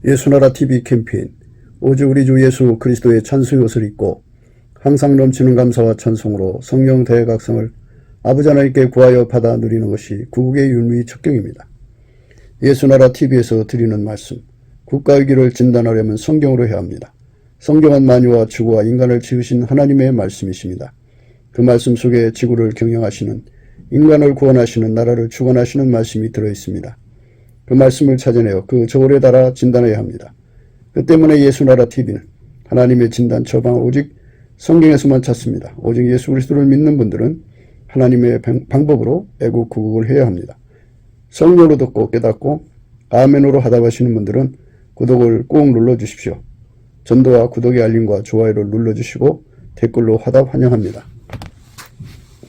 예수나라 TV 캠페인 오직 우리 주 예수 그리스도의 찬송의 옷을 입고 항상 넘치는 감사와 찬송으로 성령 대각성을 아버지 하나님께 구하여 받아 누리는 것이 구국의 윤리 척경입니다. 예수나라 TV에서 드리는 말씀, 국가의 길을 진단하려면 성경으로 해야 합니다. 성경은 만유와 지구와 인간을 지으신 하나님의 말씀이십니다. 그 말씀 속에 지구를 경영하시는, 인간을 구원하시는, 나라를 주관하시는 말씀이 들어있습니다. 그 말씀을 찾아내어 그 저울에 달아 진단해야 합니다. 그 때문에 예수나라 TV는 하나님의 진단 처방을 오직 성경에서만 찾습니다. 오직 예수 그리스도를 믿는 분들은 하나님의 방법으로 애국 구국을 해야 합니다. 성령으로 듣고 깨닫고 아멘으로 하답하시는 분들은 구독을 꼭 눌러주십시오. 전도와 구독의 알림과 좋아요를 눌러주시고 댓글로 화답 환영합니다.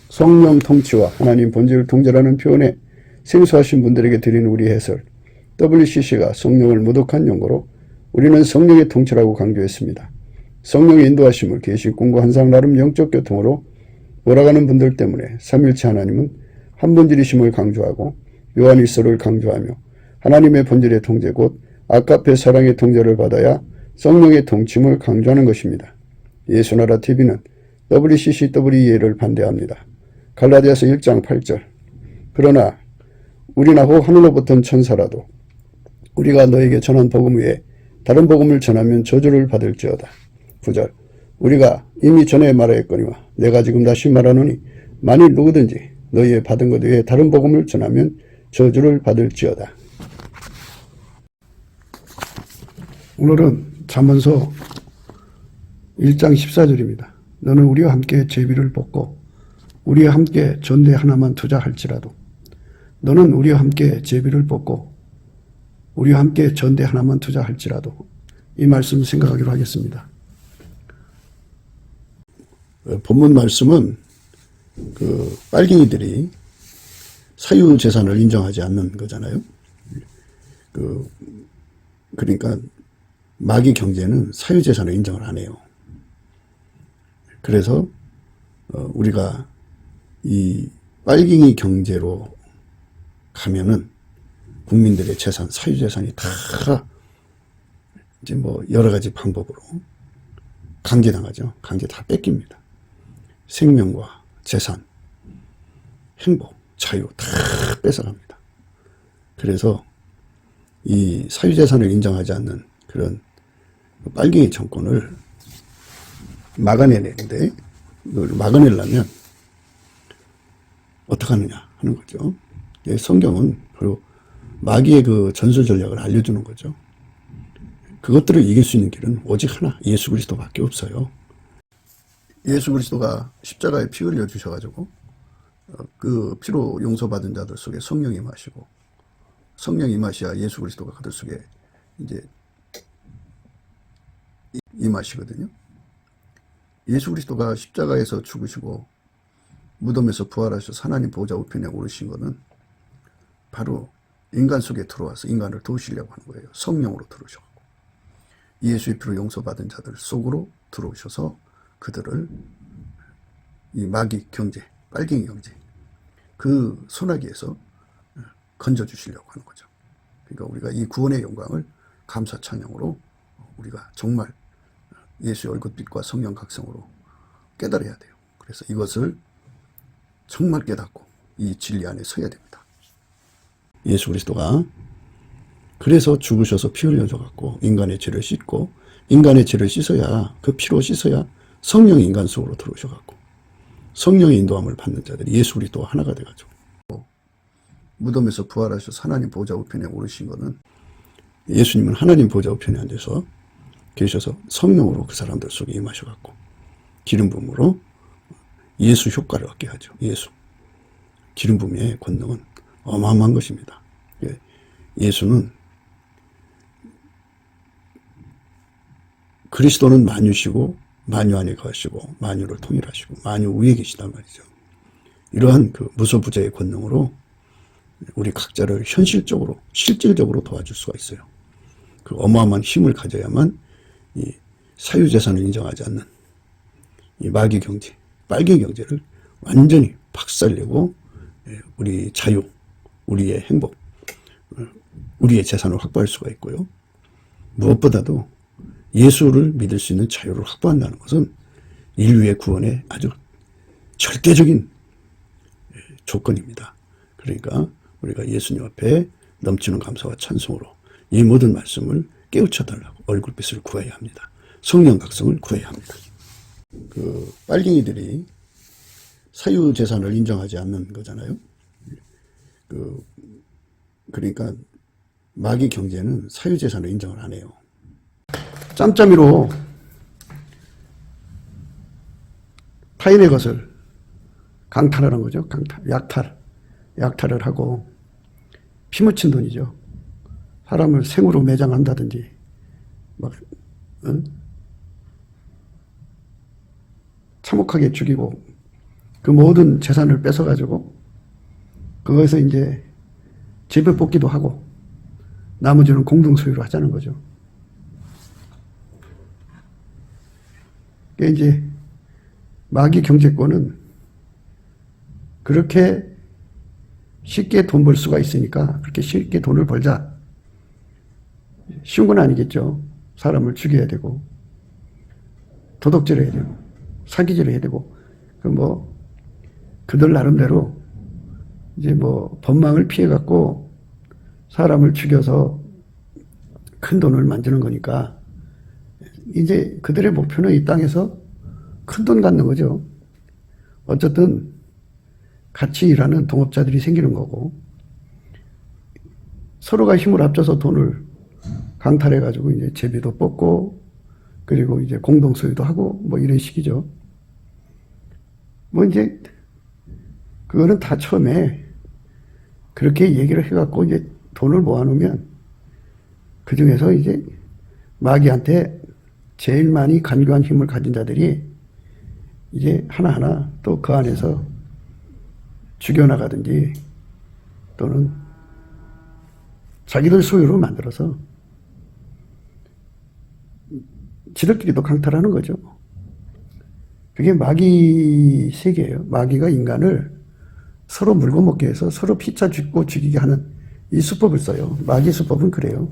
성령 통치와 하나님 본질 통제라는 표현에 생소하신 분들에게 드리는 우리 해설, WCC가 성령을 모독한 용어로 우리는 성령의 통치라고 강조했습니다. 성령의 인도하심을 계시, 공부, 한상, 나름 영적 교통으로 몰아가는 분들 때문에 삼일체 하나님은 한 본질이심을 강조하고 요한일서를 강조하며 하나님의 본질의 통제 곧 아카페 사랑의 통제를 받아야 성령의 통침을 강조하는 것입니다. 예수나라 TV는 WCCWEA를 반대합니다. 갈라디아서 1장 8절 그러나 우리나 혹 하늘로부터 천사라도 우리가 너에게 전한 복음 외에 다른 복음을 전하면 저주를 받을지어다. 9절 우리가 이미 전에 말하였거니와 내가 지금 다시 말하노니 만일 누구든지 너희의 받은 것 외에 다른 복음을 전하면 저주를 받을지어다. 오늘은 잠언서 1장 14절입니다. 너는 우리와 함께 제비를 뽑고 우리와 함께 전대 하나만 투자할지라도 너는 우리와 함께 제비를 뽑고 우리와 함께 전대 하나만 투자할지라도 이 말씀 생각하기로 하겠습니다. 본문 말씀은 그 빨갱이들이 사유재산을 인정하지 않는 거잖아요. 그러니까 마귀 경제는 사유재산을 인정을 안 해요. 그래서 우리가 이 빨갱이 경제로 가면은 국민들의 재산, 사유재산이 다 이제 뭐 여러 가지 방법으로 강제당하죠. 강제 다 뺏깁니다. 생명과 재산, 행복, 자유 다 뺏어갑니다. 그래서 이 사유재산을 인정하지 않는 그런 빨갱이 정권을 막아내는데 이걸 막아내려면 어떻게 하느냐 하는 거죠. 성경은 바로 마귀의 그 전술 전략을 알려주는 거죠. 그것들을 이길 수 있는 길은 오직 하나, 예수 그리스도밖에 없어요. 예수 그리스도가 십자가에 피 흘려 주셔가지고 그 피로 용서받은 자들 속에 성령이 임하시고 성령이 임하셔야 예수 그리스도가 그들 속에 이제 임하시거든요. 예수 그리스도가 십자가에서 죽으시고 무덤에서 부활하셔서 하나님 보좌 우편에 오르신 것은 바로 인간 속에 들어와서 인간을 도우시려고 하는 거예요. 성령으로 들어오셔서 예수의 피로 용서받은 자들 속으로 들어오셔서 그들을 이 마귀 경제, 빨갱이 경제 그 소나기에서 건져주시려고 하는 거죠. 그러니까 우리가 이 구원의 영광을 감사 찬양으로 우리가 정말 예수의 얼굴빛과 성령 각성으로 깨달아야 돼요. 그래서 이것을 정말 깨닫고 이 진리 안에 서야 됩니다. 예수 그리스도가 그래서 죽으셔서 피 흘려져갖고 인간의 죄를 씻고 인간의 죄를 씻어야 그 피로 씻어야 성령이 인간 속으로 들어오셔갖고 성령의 인도함을 받는 자들이 예수 그리스도와 하나가 돼가지고 무덤에서 부활하셔서 하나님 보좌 우편에 오르신 거는 예수님은 하나님 보좌 우편에 앉아서 계셔서 성령으로 그 사람들 속에 임하셔갖고 기름 부음으로 예수 효과를 얻게 하죠. 예수 기름 부음의 권능은 어마어마한 것입니다. 예수는 그리스도는 만유시고 만유 안에 거하시고 만유를 통일하시고 만유 위에 계시단 말이죠. 이러한 그 무소부재의 권능으로 우리 각자를 현실적으로 실질적으로 도와줄 수가 있어요. 그 어마어마한 힘을 가져야만 이 사유재산을 인정하지 않는 이 마귀 경제, 빨갱이 경제를 완전히 박살내고 우리 자유, 우리의 행복, 우리의 재산을 확보할 수가 있고요. 무엇보다도 예수를 믿을 수 있는 자유를 확보한다는 것은 인류의 구원에 아주 절대적인 조건입니다. 그러니까 우리가 예수님 앞에 넘치는 감사와 찬송으로 이 모든 말씀을 깨우쳐달라고 얼굴빛을 구해야 합니다. 성령 각성을 구해야 합니다. 그 빨갱이들이 사유재산을 인정하지 않는 거잖아요. 그러니까 마귀 경제는 사유재산을 인정을 안 해요. 짬짬이로 타인의 것을 강탈하는 거죠. 강탈, 약탈을 하고 피묻힌 돈이죠. 사람을 생으로 매장한다든지 막 참혹하게 죽이고 그 모든 재산을 뺏어가지고 그거에서 이제 재벌 뽑기도 하고 나머지는 공동 소유로 하자는 거죠. 그게 이제 마귀 경제권은 그렇게 쉽게 돈 벌 수가 있으니까 그렇게 쉽게 돈을 벌자. 쉬운 건 아니겠죠. 사람을 죽여야 되고 도덕질을 해야 되고 사기질을 해야 되고 그들 나름대로 이제 법망을 피해 갖고 사람을 죽여서 큰 돈을 만드는 거니까 이제 그들의 목표는 이 땅에서 큰 돈 갖는 거죠. 어쨌든 같이 일하는 동업자들이 생기는 거고 서로가 힘을 합쳐서 돈을 강탈해 가지고 이제 제비도 뽑고 그리고 이제 공동 소유도 하고 이런 식이죠. 이제 그거는 다 처음에 그렇게 얘기를 해갖고 이제 돈을 모아놓으면 그 중에서 이제 마귀한테 제일 많이 간교한 힘을 가진 자들이 이제 하나하나 또 그 안에서 죽여나가든지 또는 자기들 소유로 만들어서 지들끼리도 강탈하는 거죠. 그게 마귀 세계예요. 마귀가 인간을 서로 물고 먹게 해서 서로 피차 죽고 죽이게 하는 이 수법을 써요. 마귀 수법은 그래요.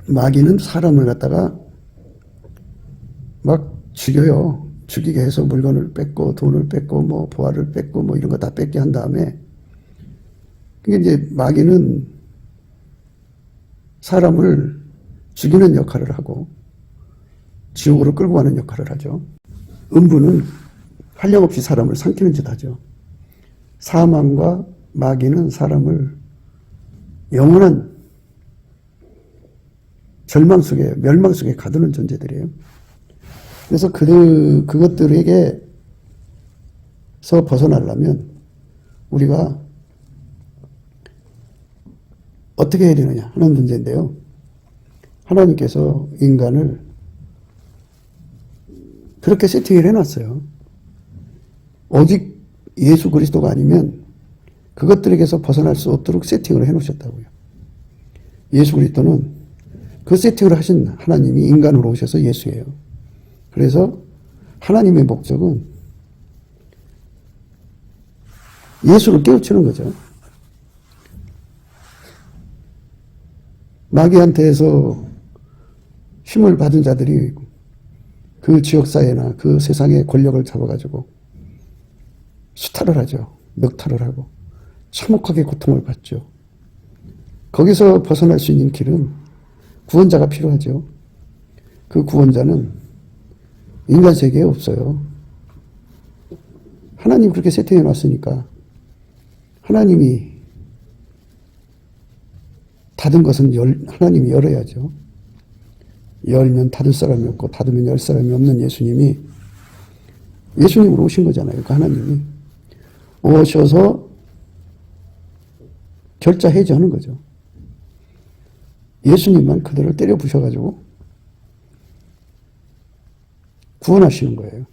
마귀는 사람을 갖다가 막 죽여요. 죽이게 해서 물건을 뺏고 돈을 뺏고 보화를 뺏고 이런 거 다 뺏게 한 다음에 그게 이제 마귀는 사람을 죽이는 역할을 하고 지옥으로 끌고 가는 역할을 하죠. 음부는 한량없이 사람을 삼키는 짓 하죠. 사망과 마귀는 사람을 영원한 절망 속에, 멸망 속에 가두는 존재들이에요. 그래서 그것들에게서 벗어나려면 우리가 어떻게 해야 되느냐 하는 문제인데요. 하나님께서 인간을 그렇게 세팅을 해놨어요. 오직 예수 그리스도가 아니면 그것들에게서 벗어날 수 없도록 세팅을 해놓으셨다고요. 예수 그리스도는 그 세팅을 하신 하나님이 인간으로 오셔서 예수예요. 그래서 하나님의 목적은 예수를 깨우치는 거죠. 마귀한테서 힘을 받은 자들이 그 지역사회나 그 세상의 권력을 잡아가지고 수탈을 하죠. 넉탈을 하고 참혹하게 고통을 받죠. 거기서 벗어날 수 있는 길은 구원자가 필요하죠. 그 구원자는 인간 세계에 없어요. 하나님 그렇게 세팅해 놨으니까 하나님이 닫은 것은 하나님이 열어야죠. 열면 닫을 사람이 없고 닫으면 열 사람이 없는 예수님으로 오신 거잖아요. 그 하나님이 오셔서 결자 해제하는 거죠. 예수님만 그들을 때려 부셔가지고 구원하시는 거예요.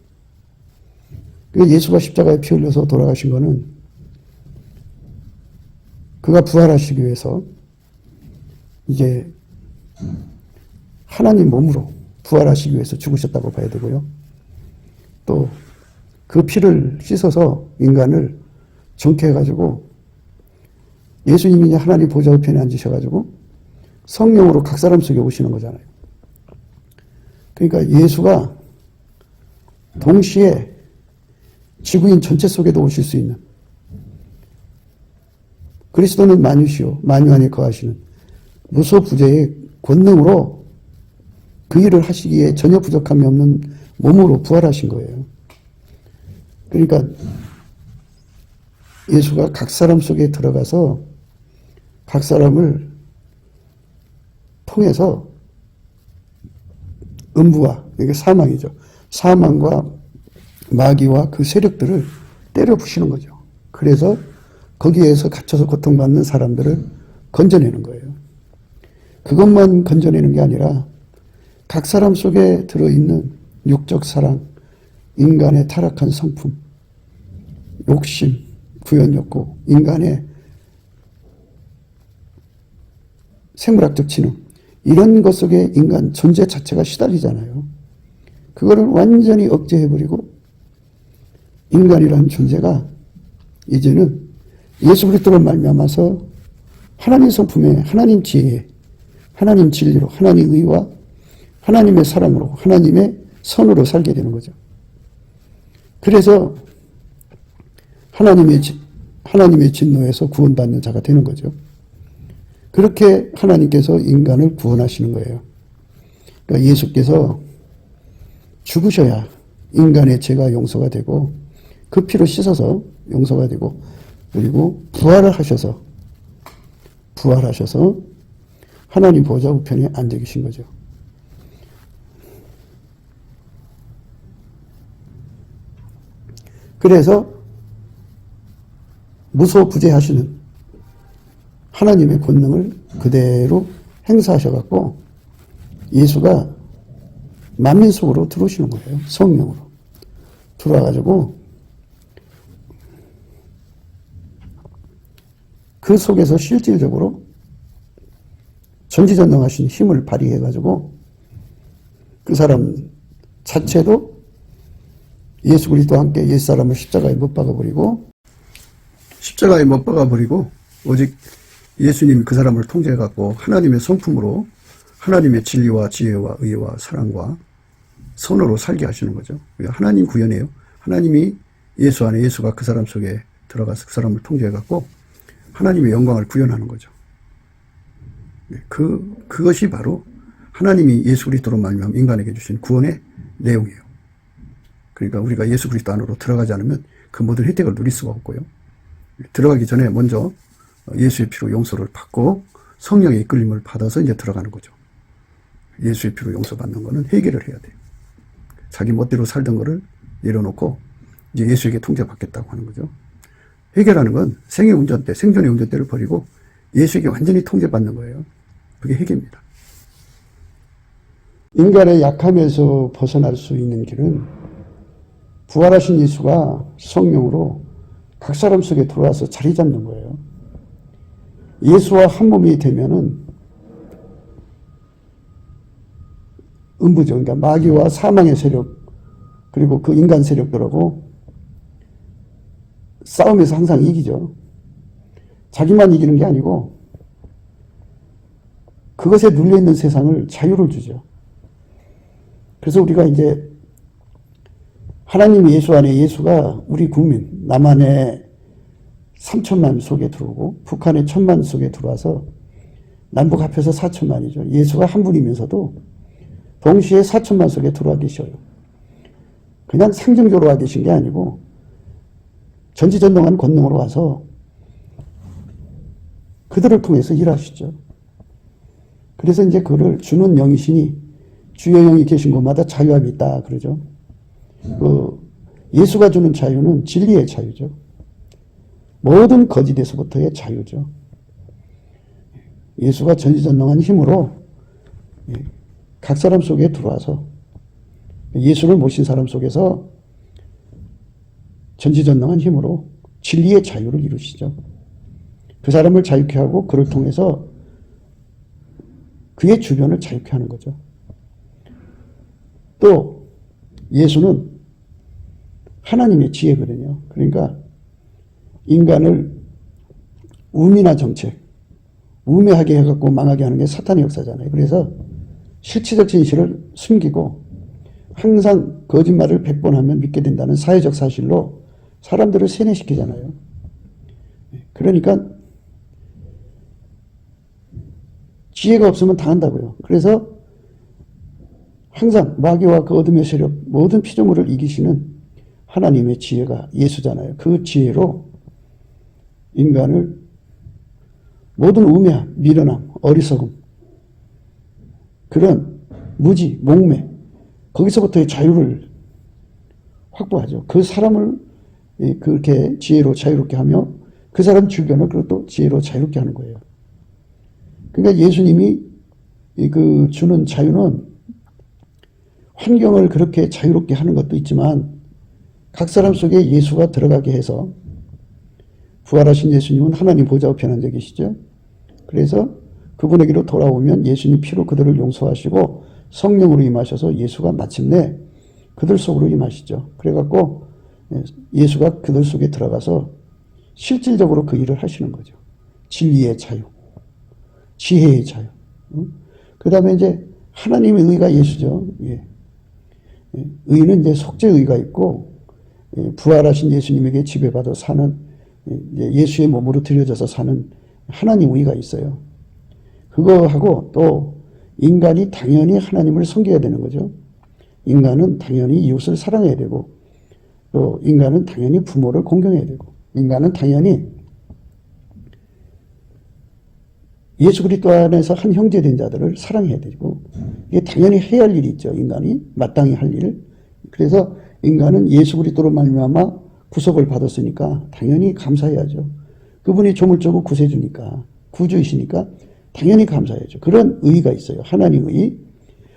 예수가 십자가에 피 흘려서 돌아가신 거는 그가 부활하시기 위해서 이제 하나님 몸으로 부활하시기 위해서 죽으셨다고 봐야 되고요. 또 그 피를 씻어서 인간을 정케해가지고 예수님이 하나님 보좌 우편에 앉으셔가지고 성령으로 각 사람 속에 오시는 거잖아요. 그러니까 예수가 동시에 지구인 전체 속에도 오실 수 있는, 그리스도는 만유시요 만유 안에 거하시는 무소부재의 권능으로 그 일을 하시기에 전혀 부족함이 없는 몸으로 부활하신 거예요. 그러니까 예수가 각 사람 속에 들어가서 각 사람을 통해서 음부와, 이게 사망이죠. 사망과 마귀와 그 세력들을 때려 부시는 거죠. 그래서 거기에서 갇혀서 고통받는 사람들을 건져내는 거예요. 그것만 건져내는 게 아니라 각 사람 속에 들어있는 육적 사랑, 인간의 타락한 성품, 욕심, 구연욕구, 인간의 생물학적 지능, 이런 것 속에 인간 존재 자체가 시달리잖아요. 그거를 완전히 억제해버리고 인간이라는 존재가 이제는 예수 그리스도로 말미암아서 하나님 성품에, 하나님 지혜에, 하나님 진리로, 하나님 의와 하나님의 사랑으로, 하나님의 선으로 살게 되는 거죠. 그래서 하나님의 진노에서 구원받는 자가 되는 거죠. 그렇게 하나님께서 인간을 구원하시는 거예요. 그러니까 예수께서 죽으셔야 인간의 죄가 용서가 되고 그 피로 씻어서 용서가 되고, 그리고 부활을 하셔서 하나님 보좌 우편에 앉아 계신 거죠. 그래서 무소부재하시는 하나님의 권능을 그대로 행사하셔갖고 예수가 만민 속으로 들어오시는 거예요. 성령으로 들어와가지고 그 속에서 실질적으로 전지전능하신 힘을 발휘해가지고 그 사람 자체도 예수 그리스도와 함께 옛사람을 십자가에 못 박아버리고 오직 예수님이 그 사람을 통제해갖고 하나님의 성품으로 하나님의 진리와 지혜와 의와 사랑과 선으로 살게 하시는 거죠. 하나님 구현이에요. 하나님이 예수 안에, 예수가 그 사람 속에 들어가서 그 사람을 통제해갖고 하나님의 영광을 구현하는 거죠. 그것이 바로 하나님이 예수 그리스도로 말미암아 인간에게 주신 구원의 내용이에요. 그러니까 우리가 예수 그리스도 안으로 들어가지 않으면 그 모든 혜택을 누릴 수가 없고요. 들어가기 전에 먼저 예수의 피로 용서를 받고 성령의 이끌림을 받아서 이제 들어가는 거죠. 예수의 피로 용서받는 거는 해결을 해야 돼요. 자기 멋대로 살던 거를 내려놓고 이제 예수에게 통제받겠다고 하는 거죠. 해결하는 건 생의 운전대, 생존의 운전대를 버리고 예수에게 완전히 통제받는 거예요. 그게 해결입니다. 인간의 약함에서 벗어날 수 있는 길은 부활하신 예수가 성령으로 각 사람 속에 들어와서 자리 잡는 거예요. 예수와 한 몸이 되면은 음부죠. 그러니까 마귀와 사망의 세력, 그리고 그 인간 세력들하고 싸움에서 항상 이기죠. 자기만 이기는 게 아니고 그것에 눌려있는 세상을 자유를 주죠. 그래서 우리가 이제 하나님 예수 안에, 예수가 우리 국민, 남한의 3천만 속에 들어오고 북한의 1,000만 속에 들어와서 남북 합해서 4천만이죠. 예수가 한 분이면서도 동시에 4천만 속에 들어와 계셔요. 그냥 상징적으로 와 계신 게 아니고 전지전능한 권능으로 와서 그들을 통해서 일하시죠. 그래서 이제 그를 주는 영이시니 주의 영이 계신 곳마다 자유함이 있다 그러죠. 예수가 주는 자유는 진리의 자유죠. 모든 거짓에서부터의 자유죠. 예수가 전지전능한 힘으로 각 사람 속에 들어와서 예수를 모신 사람 속에서 전지전능한 힘으로 진리의 자유를 이루시죠. 그 사람을 자유케 하고 그를 통해서 그의 주변을 자유케 하는 거죠. 또 예수는 하나님의 지혜거든요. 그러니까 인간을 우미나 정책, 우매하게 해갖고 망하게 하는 게 사탄의 역사잖아요. 그래서 실체적 진실을 숨기고 항상 거짓말을 100번 하면 믿게 된다는 사회적 사실로 사람들을 세뇌시키잖아요. 그러니까 지혜가 없으면 당한다고요. 그래서 항상 마귀와 그 어둠의 세력, 모든 피조물을 이기시는 하나님의 지혜가 예수잖아요. 그 지혜로 인간을 모든 우매함, 미련함, 어리석음, 그런 무지, 목매, 거기서부터의 자유를 확보하죠. 그 사람을 그렇게 지혜로 자유롭게 하며 그 사람 주변을 그것도 지혜로 자유롭게 하는 거예요. 그러니까 예수님이 그 주는 자유는 환경을 그렇게 자유롭게 하는 것도 있지만 각 사람 속에 예수가 들어가게 해서 부활하신 예수님은 하나님 보좌 우편에 앉아 계시죠. 그래서 그분에게로 돌아오면 예수님 피로 그들을 용서하시고 성령으로 임하셔서 예수가 마침내 그들 속으로 임하시죠. 그래갖고 예수가 그들 속에 들어가서 실질적으로 그 일을 하시는 거죠. 진리의 자유, 지혜의 자유. 그 다음에 이제 하나님의 의가 예수죠. 예. 의는 이제 속죄의 의가 있고 부활하신 예수님에게 지배받아 사는 예수의 몸으로 들여져서 사는 하나님 의가 있어요. 그거하고 또 인간이 당연히 하나님을 섬겨야 되는 거죠. 인간은 당연히 이웃을 사랑해야 되고 또 인간은 당연히 부모를 공경해야 되고 인간은 당연히 예수 그리스도 안에서 한 형제된 자들을 사랑해야 되고 이게 당연히 해야 할 일이 있죠. 인간이 마땅히 할 일. 그래서 인간은 예수 그리스도로 말미암아 구속을 받았으니까 당연히 감사해야죠. 그분이 조물주고 구세주니까 구주이시니까 당연히 감사해야죠. 그런 의의가 있어요. 하나님의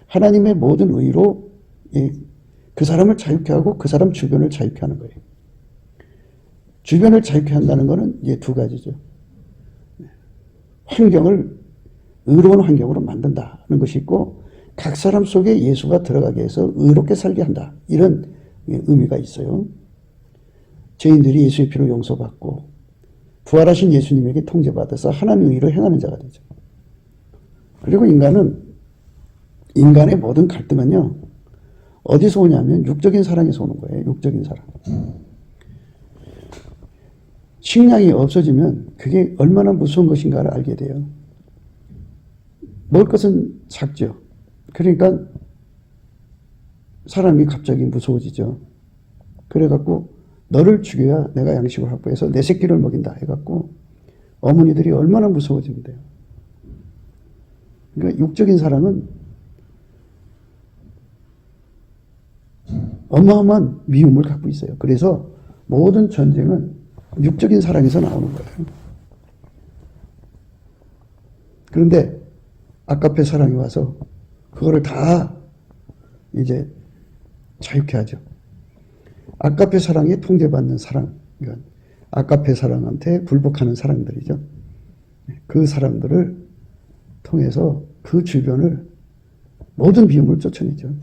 하나님의 모든 의로 그 사람을 자유케 하고 그 사람 주변을 자유케 하는 거예요. 주변을 자유케 한다는 것은 이제 두 가지죠. 환경을 의로운 환경으로 만든다는 것이 있고 각 사람 속에 예수가 들어가게 해서 의롭게 살게 한다. 이런 의미가 있어요. 죄인들이 예수의 피로 용서받고 부활하신 예수님에게 통제받아서 하나님의 의로 행하는 자가 되죠. 그리고 인간의 모든 갈등은요. 어디서 오냐면 육적인 사랑에서 오는 거예요. 육적인 사랑. 식량이 없어지면 그게 얼마나 무서운 것인가를 알게 돼요. 먹을 것은 작죠. 그러니까 사람이 갑자기 무서워지죠. 그래갖고 너를 죽여야 내가 양식을 확보해서 내 새끼를 먹인다 해갖고 어머니들이 얼마나 무서워지는데요. 그러니까 육적인 사랑은 어마어마한 미움을 갖고 있어요. 그래서 모든 전쟁은 육적인 사랑에서 나오는 거예요. 그런데 아까페 사랑이 와서 그거를 다 이제 자유케 하죠. 아까페 사랑에 통제받는 사랑, 이건 아까페 사랑한테 굴복하는 사람들이죠. 그 사람들을 통해서 그 주변을 모든 비움을 쫓아내죠.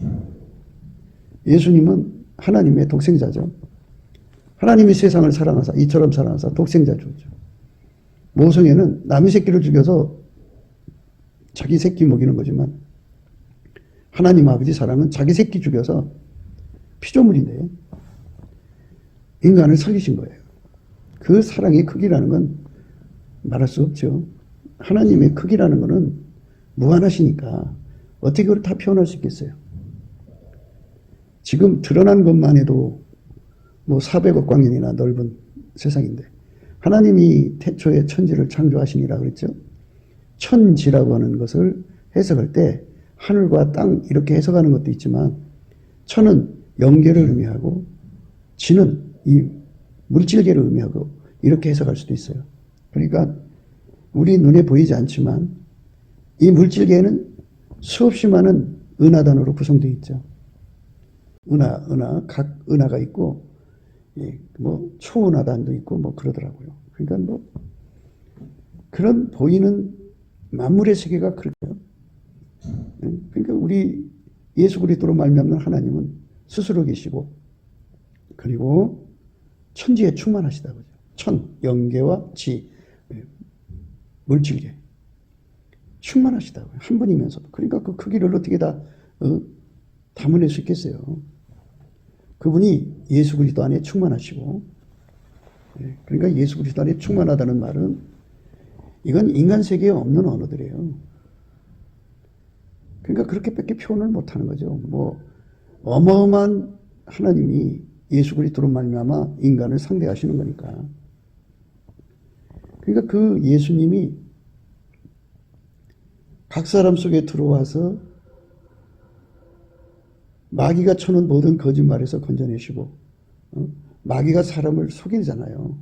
예수님은 하나님의 독생자죠. 하나님이 세상을 사랑하사 이처럼 사랑하사 독생자 주죠. 모성애는 남의 새끼를 죽여서 자기 새끼 먹이는 거지만 하나님 아버지 사랑은 자기 새끼 죽여서 피조물인데 인간을 살리신 거예요. 그 사랑의 크기라는 건 말할 수 없죠. 하나님의 크기라는 것은 무한하시니까 어떻게 그걸 다 표현할 수 있겠어요. 지금 드러난 것만 해도 뭐 400억 광년이나 넓은 세상인데 하나님이 태초에 천지를 창조하시니라 그랬죠. 천지라고 하는 것을 해석할 때 하늘과 땅 이렇게 해석하는 것도 있지만 천은 영계를 의미하고 지는 이 물질계를 의미하고 이렇게 해석할 수도 있어요. 그러니까 우리 눈에 보이지 않지만 이 물질계에는 수없이 많은 은하단으로 구성되어 있죠. 각 은하가 있고 뭐 초은하단도 있고 뭐 그러더라고요. 그러니까 뭐 그런 보이는 만물의 세계가 그렇게요. 그러니까 우리 예수 그리스도로 말미암는 하나님은 스스로 계시고 그리고 천지에 충만하시다고요. 천, 영계와 지, 물질계 충만하시다고요. 한 분이면서도. 그러니까 그 크기를 어떻게 다 담아낼 수 있겠어요. 그분이 예수 그리스도 안에 충만하시고, 그러니까 예수 그리스도 안에 충만하다는 말은 이건 인간 세계에 없는 언어들이에요. 그러니까 그렇게밖에 표현을 못하는 거죠. 뭐 어마어마한 하나님이 예수 그리스도로 말미암아 인간을 상대하시는 거니까. 그러니까 그 예수님이 각 사람 속에 들어와서 마귀가 쳐는 모든 거짓말에서 건져내시고, 마귀가 사람을 속이잖아요.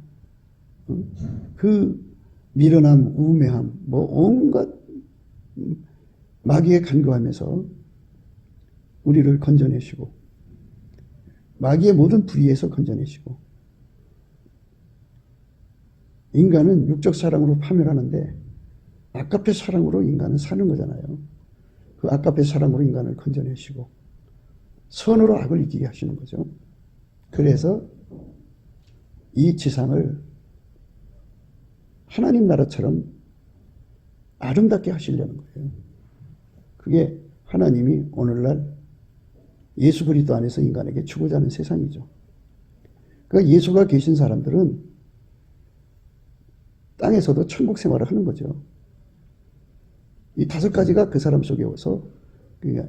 그 미련함, 우매함, 뭐 온갖 마귀에 간교하면서 우리를 건져내시고, 마귀의 모든 불의에서 건져내시고, 인간은 육적 사랑으로 파멸하는데 아까페 사랑으로 인간은 사는 거잖아요. 그 아까페 사랑으로 인간을 건져내시고 선으로 악을 이기게 하시는 거죠. 그래서 이 지상을 하나님 나라처럼 아름답게 하시려는 거예요. 그게 하나님이 오늘날 예수 그리스도 안에서 인간에게 주고자 하는 세상이죠. 그러니까 예수가 계신 사람들은 땅에서도 천국 생활을 하는 거죠. 이 5가지가 그 사람 속에 와서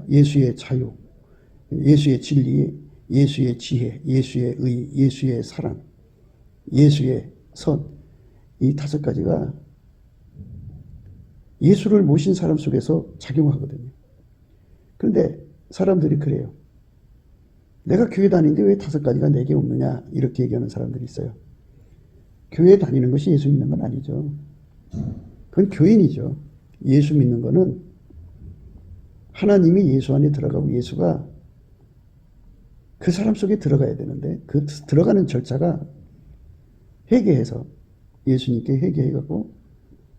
예수의 자유, 예수의 진리, 예수의 지혜, 예수의 의, 예수의 사랑, 예수의 선, 이 5가지가 예수를 모신 사람 속에서 작용하거든요. 그런데 사람들이 그래요. 내가 교회 다니는데 왜 5가지가 내게 없느냐, 이렇게 얘기하는 사람들이 있어요. 교회 다니는 것이 예수 믿는 건 아니죠. 그건 교인이죠. 예수 믿는 거는 하나님이 예수 안에 들어가고 예수가 그 사람 속에 들어가야 되는데, 그 들어가는 절차가 회개해서 예수님께 회개해가고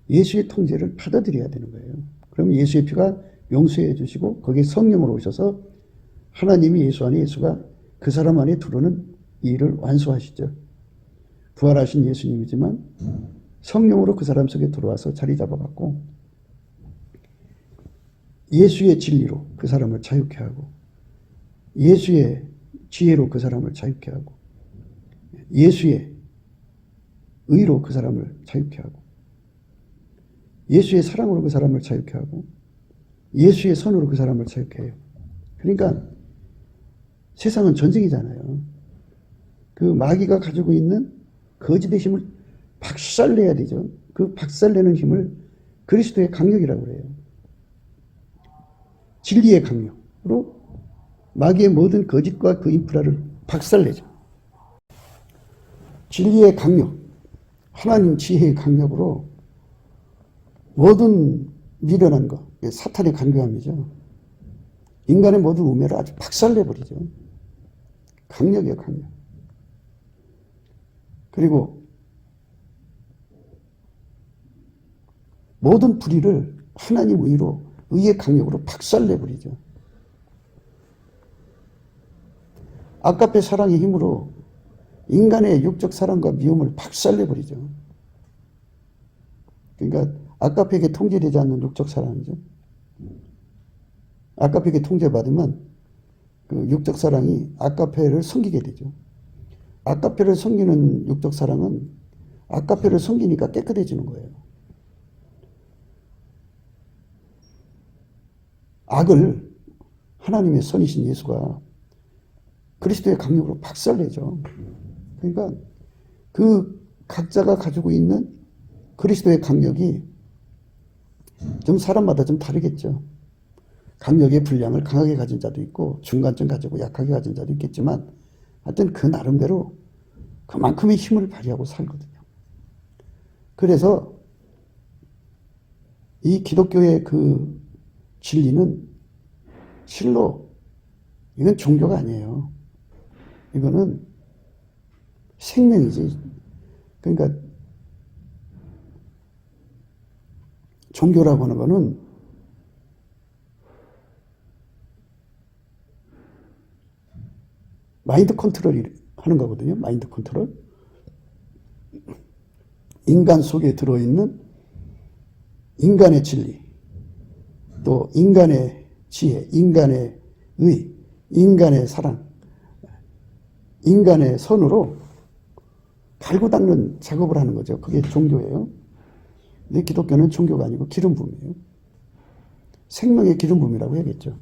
예수의 통제를 받아들여야 되는 거예요. 그러면 예수의 피가 용서해 주시고 거기에 성령으로 오셔서 하나님이 예수 안에, 예수가 그 사람 안에 들어오는 일을 완수하시죠. 부활하신 예수님이지만 성령으로 그 사람 속에 들어와서 자리 잡아갖고 예수의 진리로 그 사람을 자유케 하고, 예수의 지혜로 그 사람을 자유케 하고, 예수의 의로 그 사람을 자유케 하고, 예수의 사랑으로 그 사람을 자유케 하고, 예수의 선으로 그 사람을 자유케 해요. 그러니까 세상은 전쟁이잖아요. 그 마귀가 가지고 있는 거짓의 힘을 박살내야 되죠. 그 박살내는 힘을 그리스도의 강력이라고 그래요. 진리의 강력으로 마귀의 모든 거짓과 그 인프라를 박살내죠. 진리의 강력, 하나님 지혜의 강력으로 모든 미련한 것, 사탄의 간교함이죠. 인간의 모든 우매를 아주 박살내버리죠. 강력이에요, 강력. 그리고 모든 불의를 하나님 의로, 의의 강력으로 박살내버리죠. 아까페 사랑의 힘으로 인간의 육적 사랑과 미움을 박살내버리죠. 그러니까 아까페에게 통제되지 않는 육적 사랑이죠. 아까페에게 통제받으면 그 육적 사랑이 아까페를 섬기게 되죠. 아까페를 섬기는 육적 사랑은 아까페를 섬기니까 깨끗해지는 거예요. 악을 하나님의 선이신 예수가 그리스도의 강력으로 박살내죠. 그러니까 그 각자가 가지고 있는 그리스도의 강력이 좀 사람마다 좀 다르겠죠. 강력의 분량을 강하게 가진 자도 있고 중간쯤 가지고 약하게 가진 자도 있겠지만 하여튼 그 나름대로 그만큼의 힘을 발휘하고 살거든요. 그래서 이 기독교의 그 진리는 실로 이건 종교가 아니에요. 이거는 생명이지. 그러니까 종교라고 하는 거는 마인드 컨트롤이 하는 거거든요. 마인드 컨트롤. 인간 속에 들어있는 인간의 진리, 또 인간의 지혜, 인간의 의, 인간의 사랑, 인간의 선으로 갈고 닦는 작업을 하는 거죠. 그게 종교예요. 근데 기독교는 종교가 아니고 기름 부음이에요. 생명의 기름 부음이라고 해야겠죠.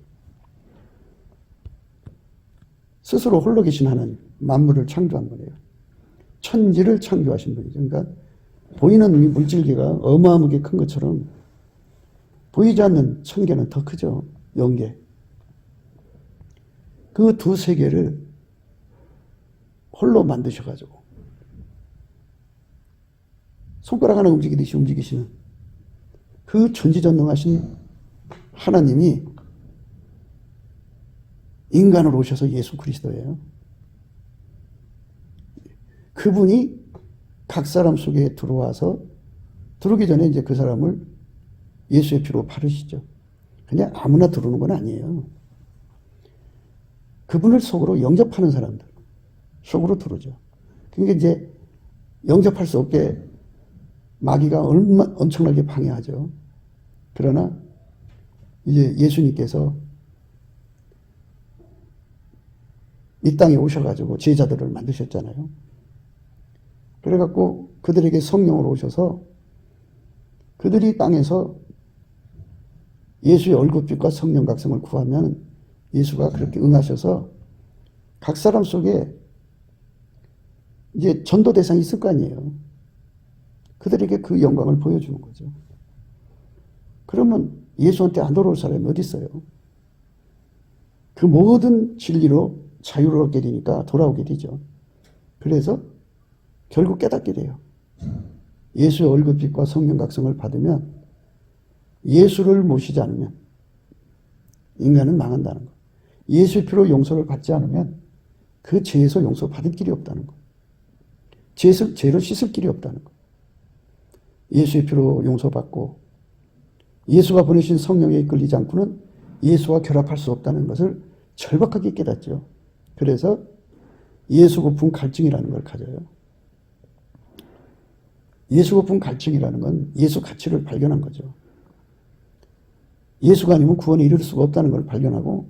스스로 홀로 계신 하나님, 만물을 창조한 거예요. 천지를 창조하신 분이죠. 그러니까 보이는 이 물질계가 어마어마하게 큰 것처럼 보이지 않는 천계는 더 크죠. 영계. 그 두 세계를 홀로 만드셔가지고 손가락 하나 움직이듯이 움직이시는 그 전지전능하신 하나님이 인간으로 오셔서 예수 그리스도예요. 그분이 각 사람 속에 들어와서 들어오기 전에 이제 그 사람을 예수의 피로 바르시죠. 그냥 아무나 들어오는 건 아니에요. 그분을 속으로 영접하는 사람들 속으로 들어오죠. 그러니까 이제 영접할 수 없게 마귀가 엄청나게 방해하죠. 그러나 이제 예수님께서 이 땅에 오셔가지고 제자들을 만드셨잖아요. 그래갖고 그들에게 성령으로 오셔서 그들이 땅에서 예수의 얼굴빛과 성령 각성을 구하면 예수가 그렇게 응하셔서 각 사람 속에 이제 전도 대상이 있을 거 아니에요. 그들에게 그 영광을 보여주는 거죠. 그러면 예수한테 안 돌아올 사람이 어디 있어요? 그 모든 진리로 자유롭게 되니까 돌아오게 되죠. 그래서 결국 깨닫게 돼요. 예수의 얼굴빛과 성령 각성을 받으면 예수를 모시지 않으면 인간은 망한다는 거. 예수의 피로 용서를 받지 않으면 그 죄에서 용서받을 길이 없다는 거. 죄를 씻을 길이 없다는 거. 예수의 피로 용서받고 예수가 보내신 성령에 이끌리지 않고는 예수와 결합할 수 없다는 것을 절박하게 깨닫죠. 그래서 예수 고품 갈증이라는 걸 가져요. 예수 고품 갈증이라는 건 예수 가치를 발견한 거죠. 예수가 아니면 구원에 이를 수가 없다는 걸 발견하고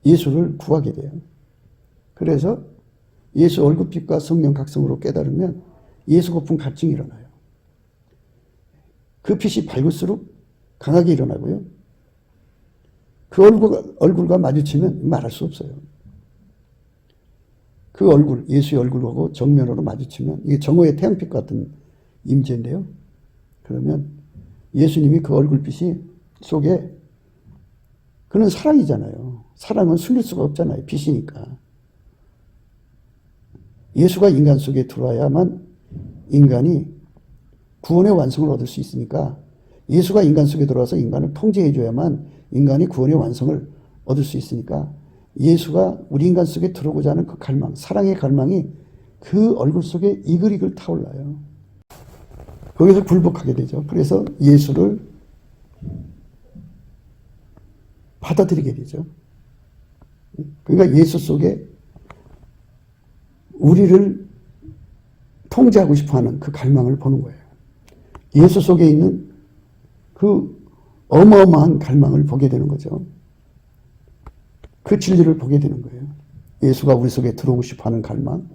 예수를 구하게 돼요. 그래서 예수 얼굴빛과 성령 각성으로 깨달으면 예수 고품 갈증이 일어나요. 그 빛이 밝을수록 강하게 일어나고요. 그 얼굴과 마주치면 말할 수 없어요. 그 얼굴, 예수의 얼굴하고 정면으로 마주치면 이게 정오의 태양빛 같은 임재인데요. 그러면 예수님이 그 얼굴빛이 속에 그는 사랑이잖아요. 사랑은 숨길 수가 없잖아요. 빛이니까. 예수가 인간 속에 들어와야만 인간이 구원의 완성을 얻을 수 있으니까 예수가 인간 속에 들어와서 인간을 통제해줘야만 인간이 구원의 완성을 얻을 수 있으니까 예수가 우리 인간 속에 들어오고자 하는 그 갈망, 사랑의 갈망이 그 얼굴 속에 이글이글 타올라요. 거기서 굴복하게 되죠. 그래서 예수를 받아들이게 되죠. 그러니까 예수 속에 우리를 통제하고 싶어하는 그 갈망을 보는 거예요. 예수 속에 있는 그 어마어마한 갈망을 보게 되는 거죠. 그 진리를 보게 되는 거예요. 예수가 우리 속에 들어오고 싶어하는 갈망,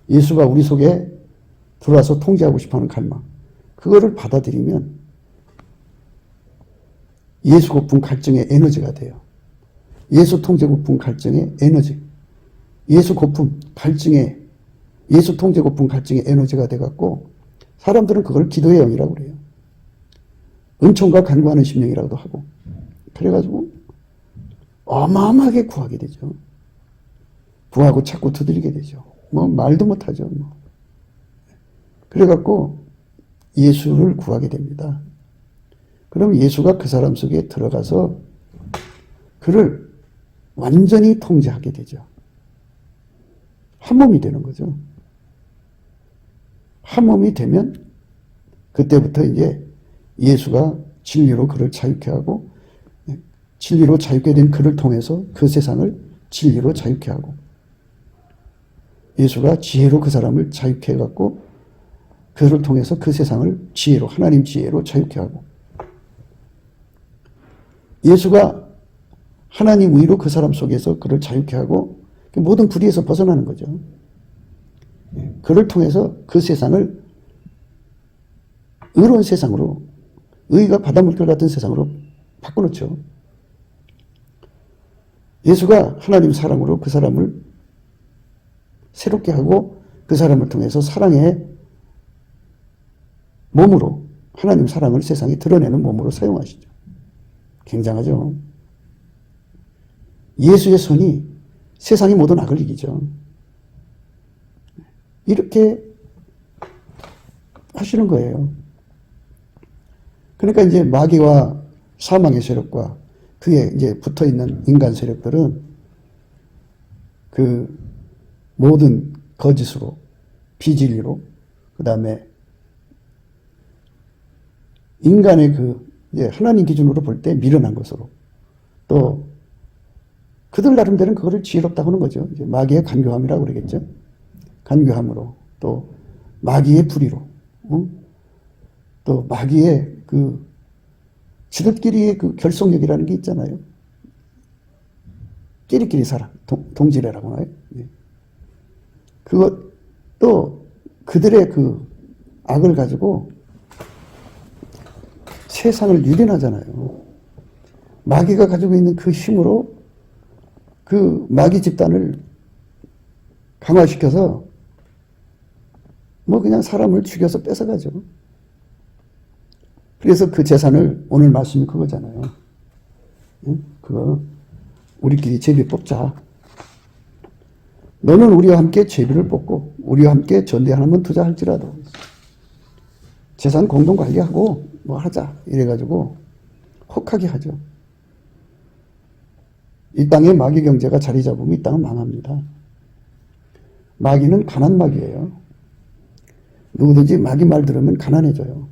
예수가 우리 속에 들어와서 통제하고 싶어하는 갈망, 그거를 받아들이면 예수 고품 갈증의 에너지가 돼요. 예수 통제 고품 갈증의 에너지, 예수 고품 갈증의 예수 통제 고품 갈증의 에너지가 돼갖고 사람들은 그걸 기도의 영이라고 그래요. 은총과 간구하는 심령이라고도 하고 그래가지고 어마어마하게 구하게 되죠. 구하고 찾고 두드리게 되죠. 뭐 말도 못하죠. 뭐. 그래갖고 예수를 구하게 됩니다. 그럼 예수가 그 사람 속에 들어가서 그를 완전히 통제하게 되죠. 한 몸이 되는 거죠. 한 몸이 되면 그때부터 이제 예수가 진리로 그를 자유케 하고 진리로 자유케 된 그를 통해서 그 세상을 진리로 자유케 하고 예수가 지혜로 그 사람을 자유케 해갖고 그를 통해서 그 세상을 지혜로 하나님 지혜로 자유케 하고 예수가 하나님 의로 그 사람 속에서 그를 자유케 하고 모든 불의에서 벗어나는 거죠. 그를 통해서 그 세상을 의로운 세상으로, 의가 바닷물결 같은 세상으로 바꿔놓죠. 예수가 하나님 사랑으로 그 사람을 새롭게 하고 그 사람을 통해서 사랑의 몸으로, 하나님 사랑을 세상에 드러내는 몸으로 사용하시죠. 굉장하죠. 예수의 손이 세상의 모든 악을 이기죠. 이렇게 하시는 거예요. 그러니까 이제 마귀와 사망의 세력과 그에 이제 붙어 있는 인간 세력들은 그 모든 거짓으로, 비진리로, 그 다음에 인간의 그 이제 하나님 기준으로 볼 때 미련한 것으로, 또 그들 나름대로는 그거를 지혜롭다고 하는 거죠. 이제 마귀의 간교함이라고 그러겠죠. 간교함으로, 또 마귀의 불의로, 또 마귀의 그 지들끼리의 그 결속력이라는 게 있잖아요. 끼리끼리 사랑, 동지래라고 하나요? 예. 그것, 또 그들의 그 악을 가지고 세상을 유린하잖아요. 마귀가 가지고 있는 그 힘으로 그 마귀 집단을 강화시켜서 뭐 그냥 사람을 죽여서 뺏어가죠. 그래서 그 재산을, 오늘 말씀이 그거잖아요. 응? 그거 우리끼리 제비 뽑자. 너는 우리와 함께 제비를 뽑고 우리와 함께 전대 하나만 투자할지라도 재산 공동 관리하고 뭐 하자 이래가지고 혹하게 하죠. 이 땅에 마귀 경제가 자리 잡으면 이 땅은 망합니다. 마귀는 가난 마귀예요. 누구든지 마귀 말 들으면 가난해져요.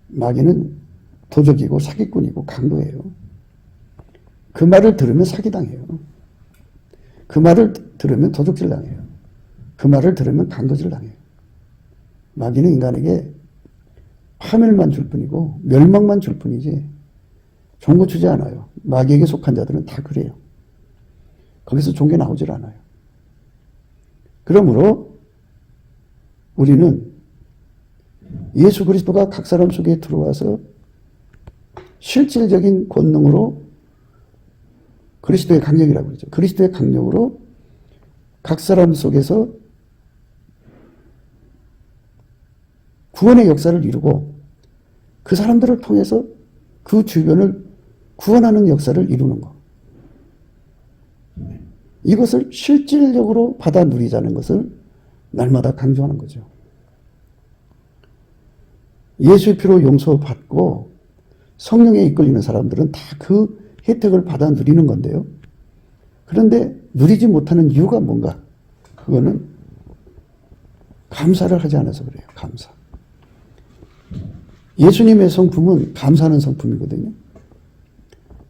마귀는 도적이고 사기꾼이고 강도예요. 그 말을 들으면 사기당해요. 그 말을 들으면 도적질 당해요. 그 말을 들으면 강도질 당해요. 마귀는 인간에게 파멸만 줄 뿐이고 멸망만 줄 뿐이지 좋은 거 주지 않아요. 마귀에게 속한 자들은 다 그래요. 거기서 좋은 게 나오질 않아요. 그러므로 우리는 예수 그리스도가 각 사람 속에 들어와서 실질적인 권능으로, 그리스도의 강력이라고 그러죠. 그리스도의 강력으로 각 사람 속에서 구원의 역사를 이루고 그 사람들을 통해서 그 주변을 구원하는 역사를 이루는 것. 이것을 실질적으로 받아 누리자는 것을 날마다 강조하는 거죠. 예수의 피로 용서받고 성령에 이끌리는 사람들은 다 그 혜택을 받아 누리는 건데요. 그런데 누리지 못하는 이유가 뭔가? 그거는 감사를 하지 않아서 그래요. 감사. 예수님의 성품은 감사하는 성품이거든요.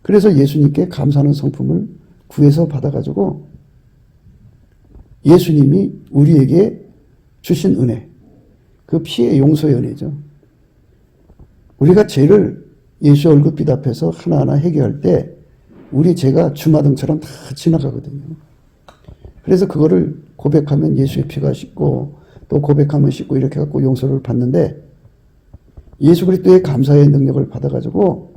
그래서 예수님께 감사하는 성품을 구해서 받아가지고 예수님이 우리에게 주신 은혜, 그 피의 용서의 은혜죠. 우리가 죄를 예수 얼굴빛 앞에서 하나하나 해결할 때 우리 죄가 주마등처럼 다 지나가거든요. 그래서 그거를 고백하면 예수의 피가 씻고 또 고백하면 씻고 이렇게 갖고 용서를 받는데 예수 그리스도의 감사의 능력을 받아가지고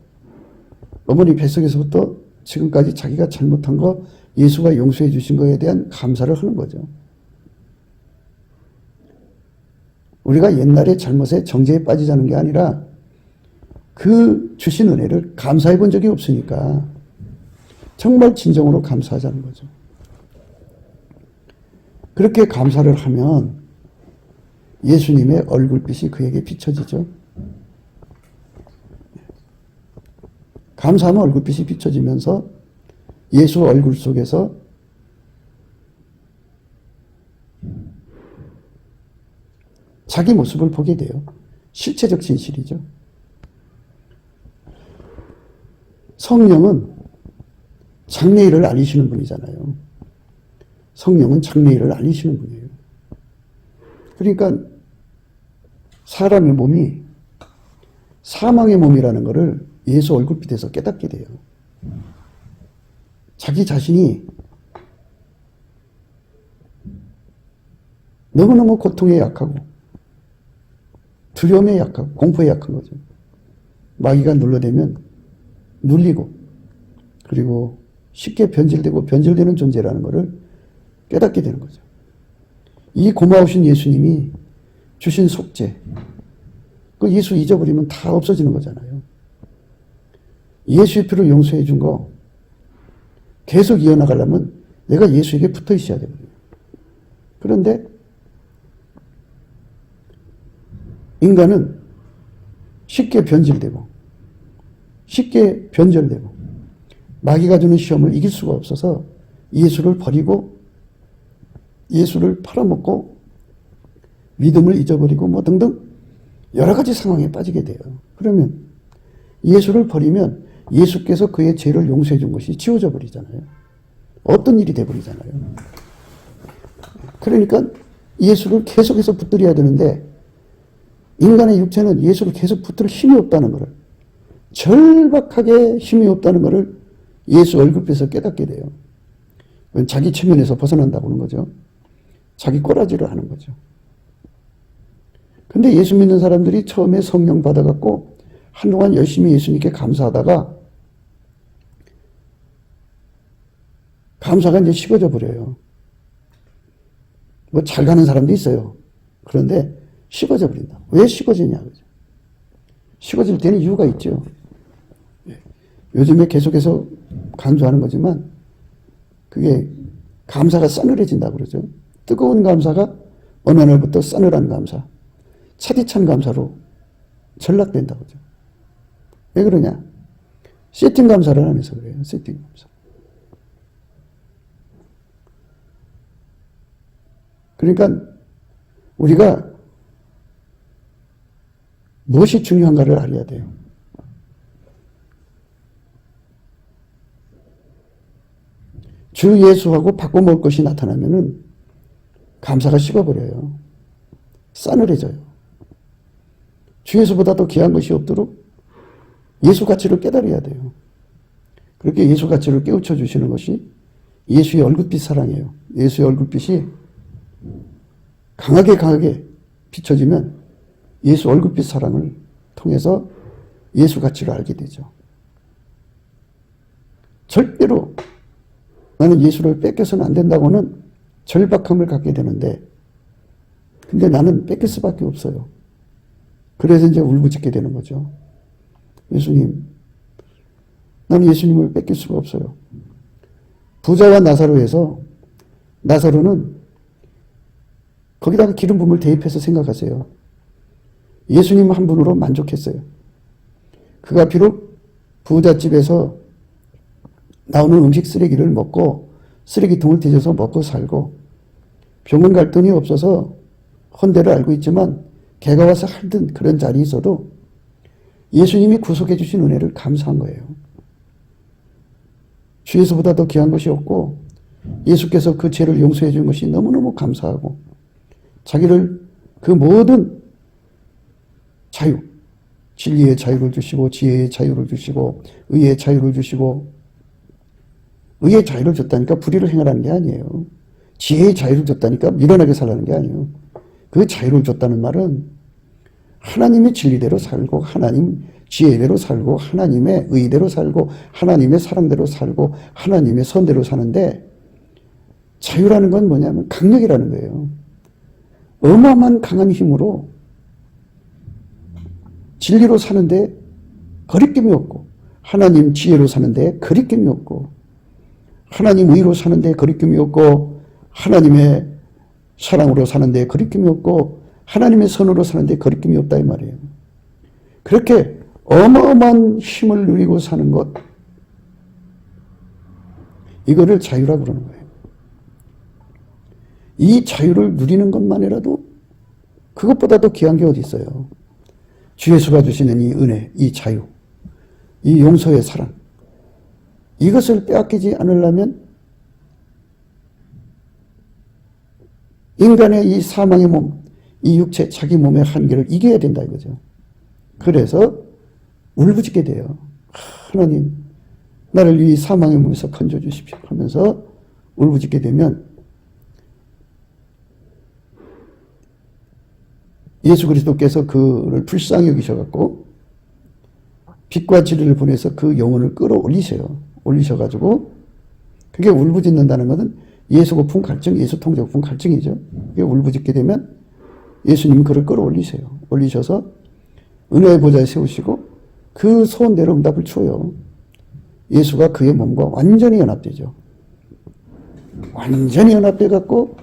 어머니 뱃속에서부터 지금까지 자기가 잘못한 거 예수가 용서해 주신 거에 대한 감사를 하는 거죠. 우리가 옛날에 잘못에 정죄에 빠지자는 게 아니라 그 주신 은혜를 감사해 본 적이 없으니까 정말 진정으로 감사하자는 거죠. 그렇게 감사를 하면 예수님의 얼굴빛이 그에게 비춰지죠. 감사하면 얼굴빛이 비춰지면서 예수 얼굴 속에서 자기 모습을 보게 돼요. 실체적 진실이죠. 성령은 장래일을 알리시는 분이잖아요. 성령은 장래일을 알리시는 분이에요. 그러니까 사람의 몸이 사망의 몸이라는 것을 예수 얼굴빛에서 깨닫게 돼요. 자기 자신이 너무너무 고통에 약하고 두려움에 약하고 공포에 약한 거죠. 마귀가 눌러대면 눌리고 그리고 쉽게 변질되고 변질되는 존재라는 것을 깨닫게 되는 거죠. 이 고마우신 예수님이 주신 속죄, 그 예수 잊어버리면 다 없어지는 거잖아요. 예수의 피로 용서해 준 거 계속 이어나가려면 내가 예수에게 붙어 있어야 되거든요. 그런데 인간은 쉽게 변질되고 쉽게 변절되고 마귀가 주는 시험을 이길 수가 없어서 예수를 버리고 예수를 팔아먹고 믿음을 잊어버리고 뭐 등등 여러 가지 상황에 빠지게 돼요. 그러면 예수를 버리면 예수께서 그의 죄를 용서해 준 것이 지워져 버리잖아요. 어떤 일이 돼버리잖아요. 그러니까 예수를 계속해서 붙들어야 되는데 인간의 육체는 예수를 계속 붙들 힘이 없다는 것을, 절박하게 힘이 없다는 것을 예수 얼굴빛에서 깨닫게 돼요. 자기 체면에서 벗어난다고 하는 거죠. 자기 꼬라지를 하는 거죠. 근데 예수 믿는 사람들이 처음에 성령 받아갖고 한동안 열심히 예수님께 감사하다가 감사가 이제 식어져 버려요. 뭐 잘 가는 사람도 있어요. 그런데 식어져 버린다. 왜 식어지냐? 식어질 때는 이유가 있죠. 요즘에 계속해서 강조하는 거지만 그게 감사가 싸늘해진다고 그러죠. 뜨거운 감사가 어느 날부터 싸늘한 감사, 차디찬 감사로 전락된다고 그러죠. 왜 그러냐? 세팅 감사를 하면서 그래요. 세팅 감사. 그러니까 우리가 무엇이 중요한가를 알아야 돼요. 주 예수하고 바꿔 먹을 것이 나타나면은 감사가 식어버려요. 싸늘해져요. 주 예수보다 더 귀한 것이 없도록 예수 가치를 깨달아야 돼요. 그렇게 예수 가치를 깨우쳐 주시는 것이 예수의 얼굴빛 사랑이에요. 예수의 얼굴빛이 강하게 비춰지면 예수 얼굴빛 사랑을 통해서 예수 가치를 알게 되죠. 절대로 나는 예수를 뺏겨서는 안 된다고는 절박함을 갖게 되는데, 근데 나는 뺏길 수밖에 없어요. 그래서 이제 울부짖게 되는 거죠. 예수님, 나는 예수님을 뺏길 수가 없어요. 부자와 나사로에서 나사로는 거기다가 기름 부음을 대입해서 생각하세요. 예수님 한 분으로 만족했어요. 그가 비록 부잣집에서 나오는 음식 쓰레기를 먹고 쓰레기통을 뒤져서 먹고 살고 병원 갈 돈이 없어서 헌데를 알고 있지만 개가 와서 핥은 그런 자리에 있어도 예수님이 구속해 주신 은혜를 감사한 거예요. 주 예수보다 더 귀한 것이 없고 예수께서 그 죄를 용서해 준 것이 너무너무 감사하고 자기를 그 모든 자유, 진리의 자유를 주시고 지혜의 자유를 주시고 의의 자유를 주시고, 의의 자유를 줬다니까 불의를 행하라는 게 아니에요. 지혜의 자유를 줬다니까 미련하게 살라는 게 아니에요. 그 자유를 줬다는 말은 하나님의 진리대로 살고 하나님 지혜대로 살고 하나님의 의대로 살고 하나님의 사랑대로 살고 하나님의 선대로 사는데, 자유라는 건 뭐냐면 강력이라는 거예요. 어마어마한 강한 힘으로 진리로 사는데 거리낌이 없고, 하나님 지혜로 사는데 거리낌이 없고, 하나님 의로 사는데 거리낌이 없고, 하나님의 사랑으로 사는데 거리낌이 없고, 하나님의 선으로 사는데 거리낌이 없다 이 말이에요. 그렇게 어마어마한 힘을 누리고 사는 것, 이거를 자유라고 그러는 거예요. 이 자유를 누리는 것만이라도 그것보다 더 귀한 게 어디 있어요. 주 예수가 주시는 이 은혜, 이 자유, 이 용서의 사랑, 이것을 빼앗기지 않으려면 인간의 이 사망의 몸, 이 육체, 자기 몸의 한계를 이겨야 된다 이거죠. 그래서 울부짖게 돼요. 하나님, 나를 이 사망의 몸에서 건져주십시오 하면서 울부짖게 되면 예수 그리스도께서 그를 불쌍히 여기셔갖고 빛과 진리를 보내서 그 영혼을 끌어올리세요. 올리셔가지고 그게 울부짖는다는 것은 예수 고품 갈증, 예수 통제 고품 갈증이죠. 그게 울부짖게 되면 예수님이 그를 끌어올리세요. 올리셔서 은혜의 보좌에 세우시고 그 소원대로 응답을 줘요. 예수가 그의 몸과 완전히 연합되죠. 완전히 연합돼갖고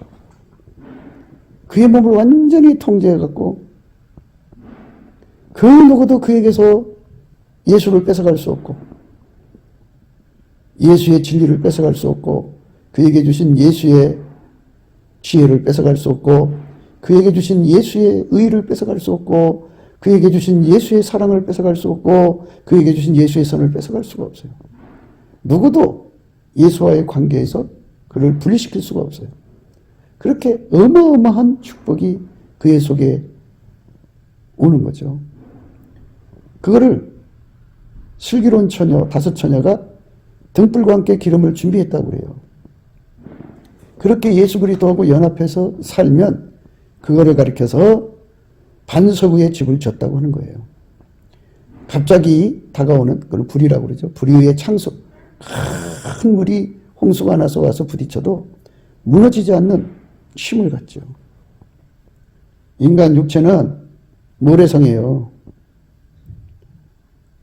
그의 몸을 완전히 통제해갖고 그 누구도 그에게서 예수를 뺏어갈 수 없고 예수의 진리를 뺏어갈 수 없고 그에게 주신 예수의 지혜를 뺏어갈 수 없고 그에게 주신 예수의 의를 뺏어갈 수 없고 그에게 주신 예수의 사랑을 뺏어갈 수 없고 그에게 주신 예수의 선을 뺏어갈 수가 없어요. 누구도 예수와의 관계에서 그를 분리시킬 수가 없어요. 그렇게 어마어마한 축복이 그의 속에 오는 거죠. 그거를 슬기로운 처녀, 다섯 처녀가 등불과 함께 기름을 준비했다고 그래요. 그렇게 예수 그리스도하고 연합해서 살면 그거를 가리켜서 반석 위에 집을 졌다고 하는 거예요. 갑자기 다가오는 그걸 불이라고 그러죠. 불 위에 창수, 큰 물이 홍수가 나서 와서 부딪혀도 무너지지 않는 힘을 갖죠. 인간 육체는 모래성이에요.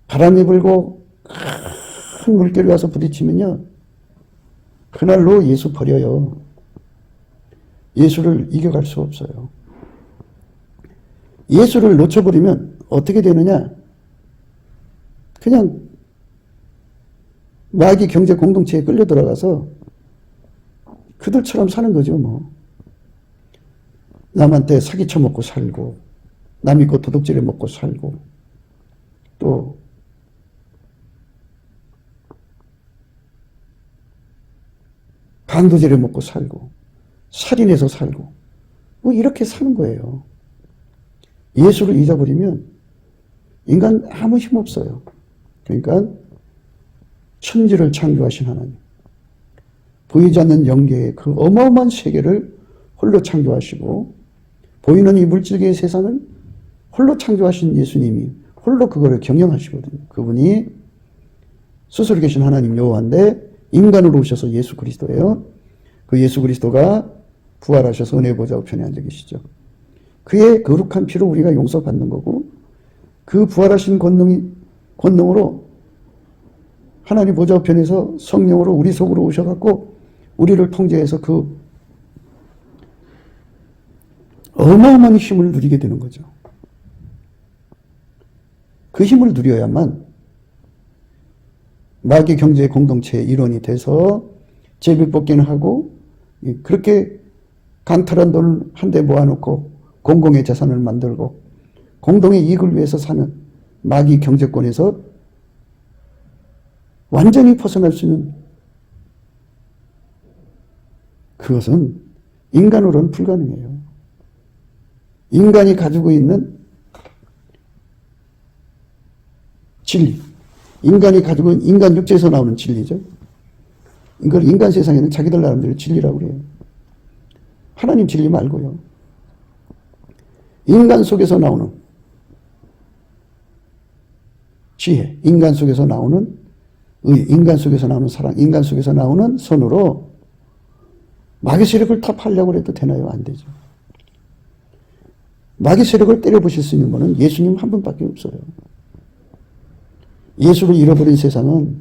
바람이 불고 큰 물결이 와서 부딪히면요. 그날로 예수 버려요. 예수를 이겨갈 수 없어요. 예수를 놓쳐버리면 어떻게 되느냐? 그냥 마귀 경제 공동체에 끌려 들어가서 그들처럼 사는 거죠, 뭐. 남한테 사기쳐 먹고 살고, 남이 거 도둑질해 먹고 살고, 또, 강도질해 먹고 살고, 살인해서 살고, 뭐 이렇게 사는 거예요. 예수를 잊어버리면 인간 아무 힘 없어요. 그러니까 천지를 창조하신 하나님, 보이지 않는 영계의 그 어마어마한 세계를 홀로 창조하시고 보이는 이 물질계의 세상을 홀로 창조하신 예수님이 홀로 그거를 경영하시거든요. 그분이 스스로 계신 하나님 여호와인데 인간으로 오셔서 예수 그리스도예요. 그 예수 그리스도가 부활하셔서 은혜 보좌 우편에 앉아 계시죠. 그의 거룩한 피로 우리가 용서받는 거고 그 부활하신 권능으로 하나님 보좌 우편에서 성령으로 우리 속으로 오셔갖고 우리를 통제해서 그 어마어마한 힘을 누리게 되는 거죠. 그 힘을 누려야만 마귀 경제 공동체의 일원이 돼서 제비뽑기는 하고 그렇게 강탈한 돈을 한데 모아놓고 공공의 재산을 만들고 공동의 이익을 위해서 사는 마귀 경제권에서 완전히 벗어날 수 있는 그것은 인간으로는 불가능해요. 인간이 가지고 있는 진리, 인간이 가지고 있는 인간 육체에서 나오는 진리죠. 이걸 인간 세상에는 자기들 나름대로 진리라고 그래요. 하나님 진리 말고요. 인간 속에서 나오는 지혜, 인간 속에서 나오는 의, 인간 속에서 나오는 사랑, 인간 속에서 나오는 선으로 마귀 세력을 타파하려고 해도 되나요? 안 되죠. 마귀 세력을 때려부실 수 있는 분은 예수님 한 분밖에 없어요. 예수를 잃어버린 세상은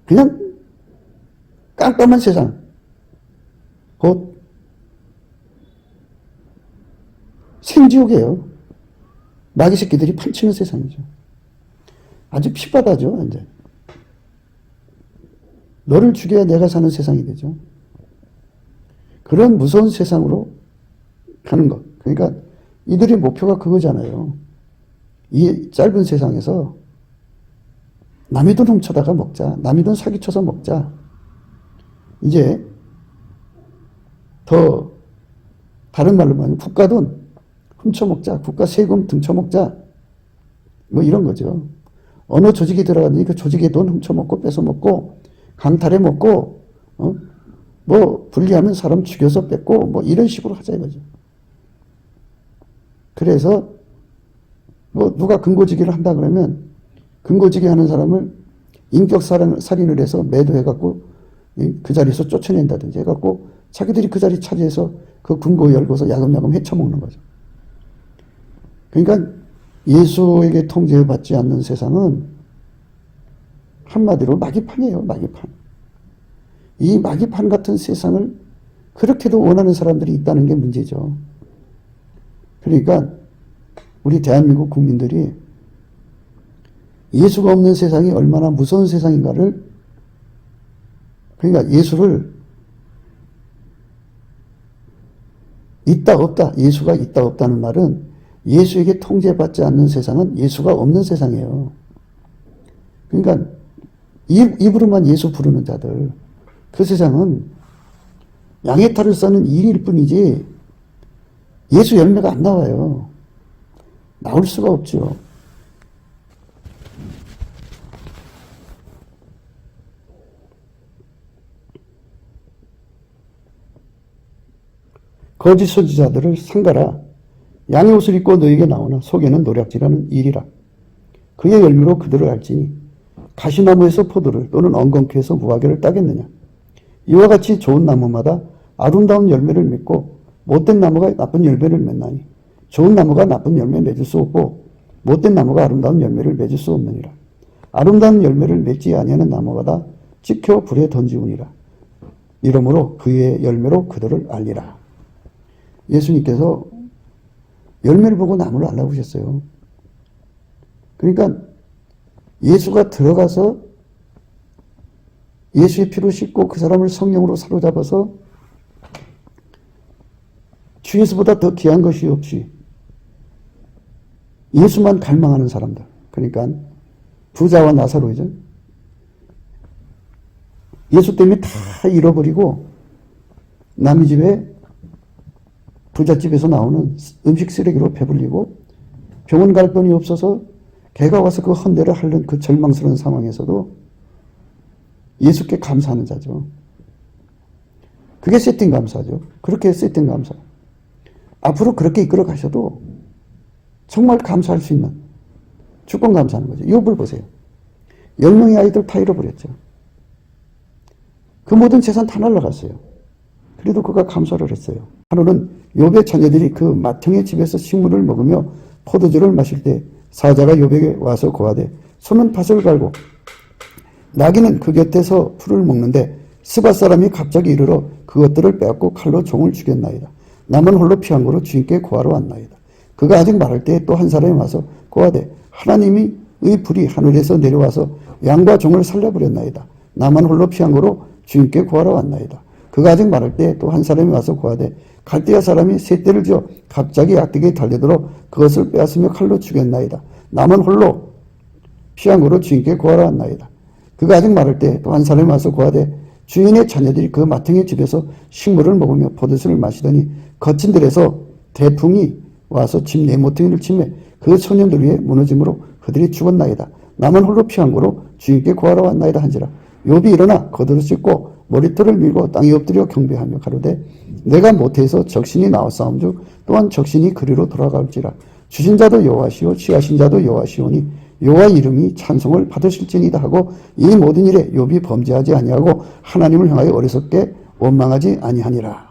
그냥 깜깜한 세상, 곧 생지옥이에요. 마귀 새끼들이 판치는 세상이죠. 아주 핍박하죠, 완전. 너를 죽여야 내가 사는 세상이 되죠. 그런 무서운 세상으로 가는 것. 그러니까 이들의 목표가 그거잖아요. 이 짧은 세상에서 남의 돈 훔쳐다가 먹자. 남의 돈 사기쳐서 먹자. 이제 더 다른 말로 말하면 국가 돈 훔쳐먹자. 국가 세금 등쳐먹자. 뭐 이런 거죠. 어느 조직에 들어가더니 그 조직의 돈 훔쳐먹고 뺏어먹고 강탈해 먹고 뭐 분리하면 사람 죽여서 뺏고 뭐 이런 식으로 하자 이거죠. 그래서 뭐 누가 근거지기를 한다 그러면 근거지기 하는 사람을 인격살인을 해서 매도해갖고 그 자리에서 쫓아낸다든지 해갖고 자기들이 그 자리 차지해서 그 근거 열고서 야금야금 헤쳐먹는 거죠. 그러니까 예수에게 통제받지 않는 세상은 한마디로 마귀판이에요. 마귀판. 이 마귀판 같은 세상을 그렇게도 원하는 사람들이 있다는 게 문제죠. 그러니까 우리 대한민국 국민들이 예수가 없는 세상이 얼마나 무서운 세상인가를, 그러니까 예수를 있다 없다, 예수가 있다 없다는 말은 예수에게 통제받지 않는 세상은 예수가 없는 세상이에요. 그러니까 입으로만 예수 부르는 자들, 그 세상은 양의 탈을 써는 일일 뿐이지 예수 열매가 안 나와요. 나올 수가 없죠. 거짓 선지자들을 삼가라. 양의 옷을 입고 너에게 나오나 속에는 노략질하는 일이라. 그의 열매로 그들을 알지니 가시나무에서 포도를 또는 엉겅퀴에서 무화과를 따겠느냐. 이와 같이 좋은 나무마다 아름다운 열매를 맺고 못된 나무가 나쁜 열매를 맺나니 좋은 나무가 나쁜 열매 맺을 수 없고 못된 나무가 아름다운 열매를 맺을 수 없느니라. 아름다운 열매를 맺지 아니하는 나무마다 찍혀 불에 던지우니라. 이러므로 그의 열매로 그들을 알리라. 예수님께서 열매를 보고 나무를 알아보셨어요. 그러니까 예수가 들어가서 예수의 피로 씻고 그 사람을 성령으로 사로잡아서 주 예수보다 더 귀한 것이 없이 예수만 갈망하는 사람들. 그러니까 부자와 나사로이죠. 예수 때문에 다 잃어버리고 남의 집에 부잣집에서 나오는 음식 쓰레기로 배불리고 병원 갈 돈이 없어서 개가 와서 그 헌대를 하는 그 절망스러운 상황에서도 예수께 감사하는 자죠. 그게 세팅 감사죠. 그렇게 세팅 감사. 앞으로 그렇게 이끌어 가셔도 정말 감사할 수 있는 주권 감사하는 거죠. 욥을 보세요. 10명의 아이들 다 잃어버렸죠. 그 모든 재산 다 날라갔어요. 그래도 그가 감사를 했어요. 하루는 욥의 자녀들이 그 맏형의 집에서 식물을 먹으며 포도주를 마실 때 사자가 욥에게 와서 고하되 소는 밭을 갈고 나귀는 그 곁에서 풀을 먹는데 스바 사람이 갑자기 이르러 그것들을 빼앗고 칼로 종을 죽였나이다. 남은 홀로 피한 고로 주인께 고하러 왔나이다. 그가 아직 말할 때 또 한 사람이 와서 고하되 하나님의 불이 하늘에서 내려와서 양과 종을 살려버렸나이다. 나만 홀로 피한 고로 주인께 고하러 왔나이다. 그가 아직 말할 때 또 한 사람이 와서 고하되 갈대아 사람이 셋대를 지어 갑자기 악되게 달려들어 그것을 빼앗으며 칼로 죽였나이다. 남은 홀로 피한 고로 주인께 고하러 왔나이다. 그가 아직 말할 때 또 한 사람이 와서 고하되 주인의 자녀들이 그 맏형의 집에서 식물을 먹으며 포도주를 마시더니 거친 들에서 대풍이 와서 집 내 모퉁이를 치매 그 소년들 위에 무너짐으로 그들이 죽었나이다. 남은 홀로 피한 고로 주인께 구하러 왔나이다 한지라. 욥이 일어나 겉으로 씻고 머리털을 밀고 땅에 엎드려 경배하며 가로되 내가 모태에서 적신이 나왔사온즉 또한 적신이 그리로 돌아갈지라. 주신 자도 여호와시오 취하신 자도 여호와시오니 여호와 이름이 찬송을 받으실지니이다 하고 이 모든 일에 욥이 범죄하지 아니하고 하나님을 향하여 어리석게 원망하지 아니하니라.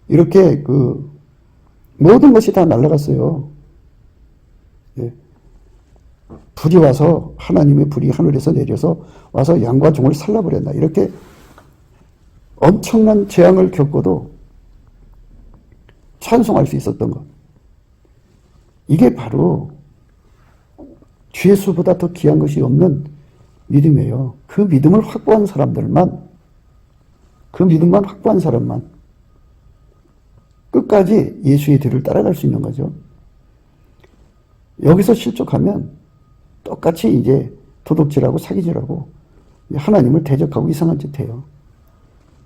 이렇게 그 모든 것이 다 날아갔어요. 예. 불이 와서 하나님의 불이 하늘에서 내려서 와서 양과 종을 살라버렸나. 이렇게 엄청난 재앙을 겪고도 찬송할 수 있었던 것. 이게 바로 주 예수보다 더 귀한 것이 없는 믿음이에요. 그 믿음을 확보한 사람들만, 그 믿음만 확보한 사람만 끝까지 예수의 뒤를 따라갈 수 있는 거죠. 여기서 실족하면 똑같이 이제 도둑질하고 사기질하고 하나님을 대적하고 이상한 짓 해요.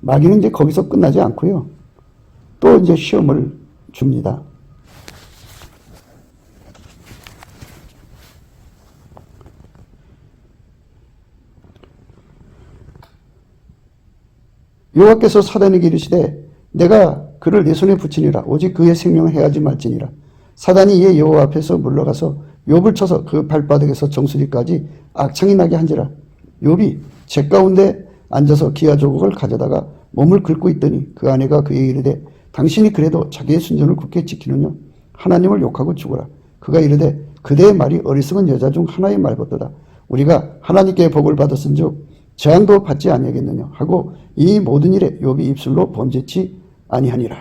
마귀는 이제 거기서 끝나지 않고요. 또 이제 시험을 줍니다. 여호와께서 사단에게 이르시되 내가 그를 내 손에 붙이니라. 오직 그의 생명을 해하지 말지니라. 사단이 이에 여호와 앞에서 물러가서 욥을 쳐서 그 발바닥에서 정수리까지 악창이 나게 한지라. 욥이 재 가운데 앉아서 기아 조각을 가져다가 몸을 긁고 있더니 그 아내가 그에게 이르되 당신이 그래도 자기의 순전을 굳게 지키느냐? 하나님을 욕하고 죽어라. 그가 이르되 그대의 말이 어리석은 여자 중 하나의 말 같도다. 우리가 하나님께 복을 받았은즉 재앙도 받지 아니하겠느냐 하고 이 모든 일에 욥이 입술로 범죄치 아니하니라.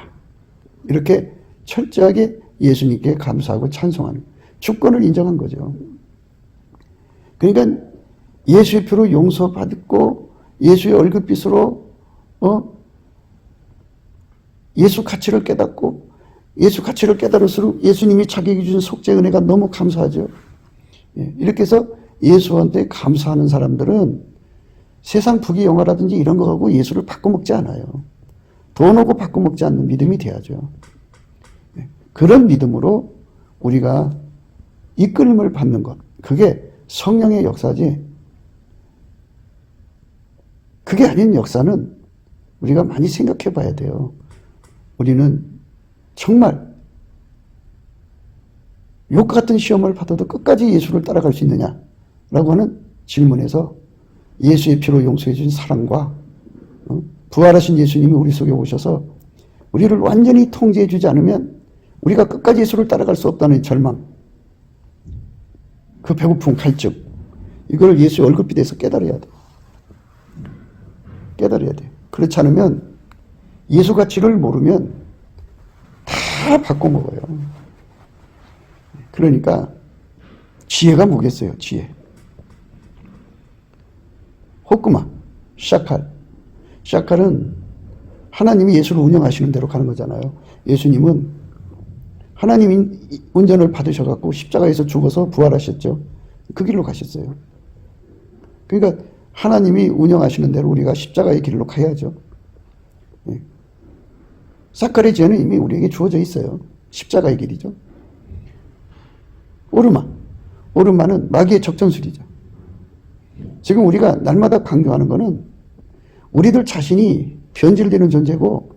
이렇게 철저하게 예수님께 감사하고 찬송하는 주권을 인정한 거죠. 그러니까 예수의 피로 용서받고 예수의 얼굴빛으로 예수 가치를 깨닫고 예수 가치를 깨달을수록 예수님이 자기에게 주신 속죄 은혜가 너무 감사하죠. 이렇게 해서 예수한테 감사하는 사람들은 세상 부귀 영화라든지 이런 거 하고 예수를 바꿔먹지 않아요. 돈 오고 바꿔먹지 않는 믿음이 돼야죠. 그런 믿음으로 우리가 이끌림을 받는 것, 그게 성령의 역사지, 그게 아닌 역사는 우리가 많이 생각해 봐야 돼요. 우리는 정말 욕 같은 시험을 받아도 끝까지 예수를 따라갈 수 있느냐라고 하는 질문에서 예수의 피로 용서해 주신 사랑과 부활하신 예수님이 우리 속에 오셔서 우리를 완전히 통제해 주지 않으면 우리가 끝까지 예수를 따라갈 수 없다는 절망, 그 배고픔, 갈증, 이걸 예수의 얼굴빛에서 깨달아야 돼. 깨달아야 돼. 그렇지 않으면 예수 가치를 모르면 다 바꿔먹어요. 그러니까 지혜가 뭐겠어요? 지혜. 호크마, 샤칼. 샤칼은 하나님이 예수를 운영하시는 대로 가는 거잖아요. 예수님은 하나님이 운전을 받으셔갖고 십자가에서 죽어서 부활하셨죠. 그 길로 가셨어요. 그러니까 하나님이 운영하시는 대로 우리가 십자가의 길로 가야죠. 샤칼의 지혜는 이미 우리에게 주어져 있어요. 십자가의 길이죠. 오르마. 오르마는 마귀의 적전술이죠. 지금 우리가 날마다 강조하는 거는 우리들 자신이 변질되는 존재고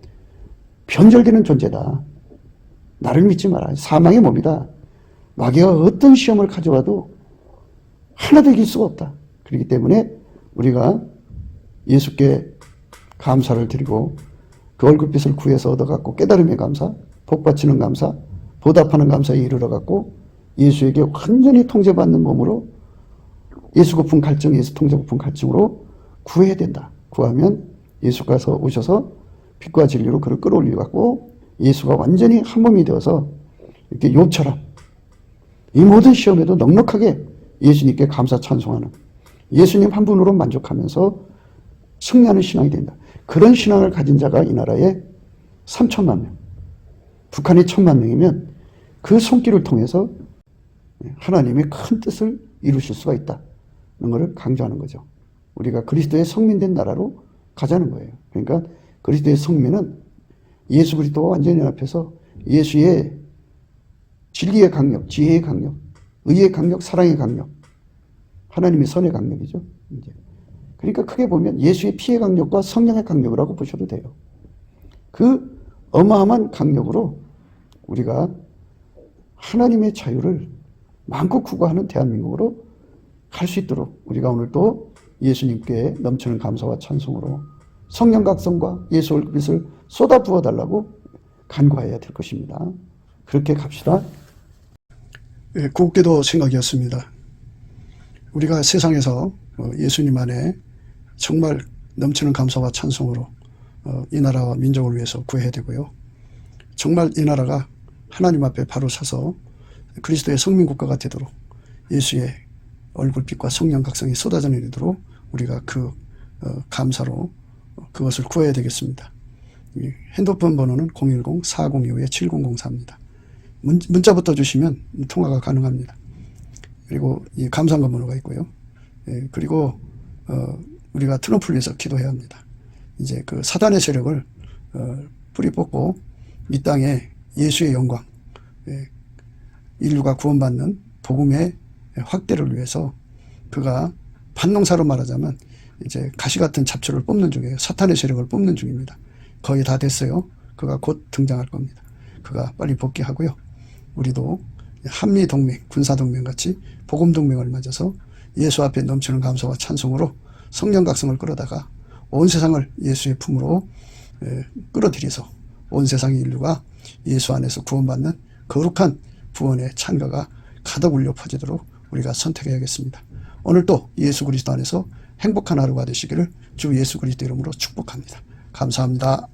변절되는 존재다. 나를 믿지 마라. 사망의 몸이다. 마귀가 어떤 시험을 가져와도 하나도 이길 수가 없다. 그렇기 때문에 우리가 예수께 감사를 드리고 그 얼굴빛을 구해서 얻어갖고 깨달음의 감사, 복받치는 감사, 보답하는 감사에 이르러갖고 예수에게 완전히 통제받는 몸으로 예수 고픈 갈증, 예수 통제 고픈 갈증으로 구해야 된다. 구하면 예수가 오셔서 빛과 진리로 그를 끌어올리고 예수가 완전히 한 몸이 되어서 이렇게 욥처럼 이 모든 시험에도 넉넉하게 예수님께 감사 찬송하는 예수님 한 분으로 만족하면서 승리하는 신앙이 된다. 그런 신앙을 가진 자가 이 나라에 3천만 명, 북한이 1,000만 명이면 그 손길을 통해서 하나님의 큰 뜻을 이루실 수가 있다는 것을 강조하는 거죠. 우리가 그리스도의 성민된 나라로 가자는 거예요. 그러니까 그리스도의 성민은 예수 그리스도와 완전히 연합해서 예수의 진리의 강력, 지혜의 강력, 의의 강력, 사랑의 강력, 하나님의 선의 강력이죠. 이제. 그러니까 크게 보면 예수의 피의 강력과 성령의 강력이라고 보셔도 돼요. 그 어마어마한 강력으로 우리가 하나님의 자유를 마음껏 구가하는 대한민국으로 갈 수 있도록 우리가 오늘 또 예수님께 넘치는 감사와 찬송으로 성령 각성과 예수 얼굴빛을 쏟아 부어달라고 간구해야 될 것입니다. 그렇게 갑시다. 예, 곱게도 생각이었습니다. 우리가 세상에서 예수님 안에 정말 넘치는 감사와 찬송으로 이 나라와 민족을 위해서 구해야 되고요. 정말 이 나라가 하나님 앞에 바로 서서 그리스도의 성민국가가 되도록 예수의 얼굴빛과 성령 각성이 쏟아져 내리도록 우리가 그 감사로 그것을 구해야 되겠습니다. 핸드폰 번호는 010-4025-7004입니다. 문자부터 주시면 통화가 가능합니다. 그리고 이 감사한 번호가 있고요. 그리고 우리가 트럼프를 위해서 기도해야 합니다. 이제 그 사단의 세력을 뿌리 뽑고 이 땅에 예수의 영광, 인류가 구원받는 복음의 확대를 위해서 그가 반농사로 말하자면 이제 가시 같은 잡초를 뽑는 중이에요. 사탄의 세력을 뽑는 중입니다. 거의 다 됐어요. 그가 곧 등장할 겁니다. 그가 빨리 복귀하고요. 우리도 한미동맹, 군사동맹 같이 복음동맹을 맺어서 예수 앞에 넘치는 감사와 찬송으로 성령 각성을 끌어다가 온 세상을 예수의 품으로 끌어들여서 온 세상의 인류가 예수 안에서 구원받는 거룩한 구원의 찬가가 가득 울려 퍼지도록 우리가 선택해야겠습니다. 오늘도 예수 그리스도 안에서 행복한 하루가 되시기를 주 예수 그리스도 이름으로 축복합니다. 감사합니다.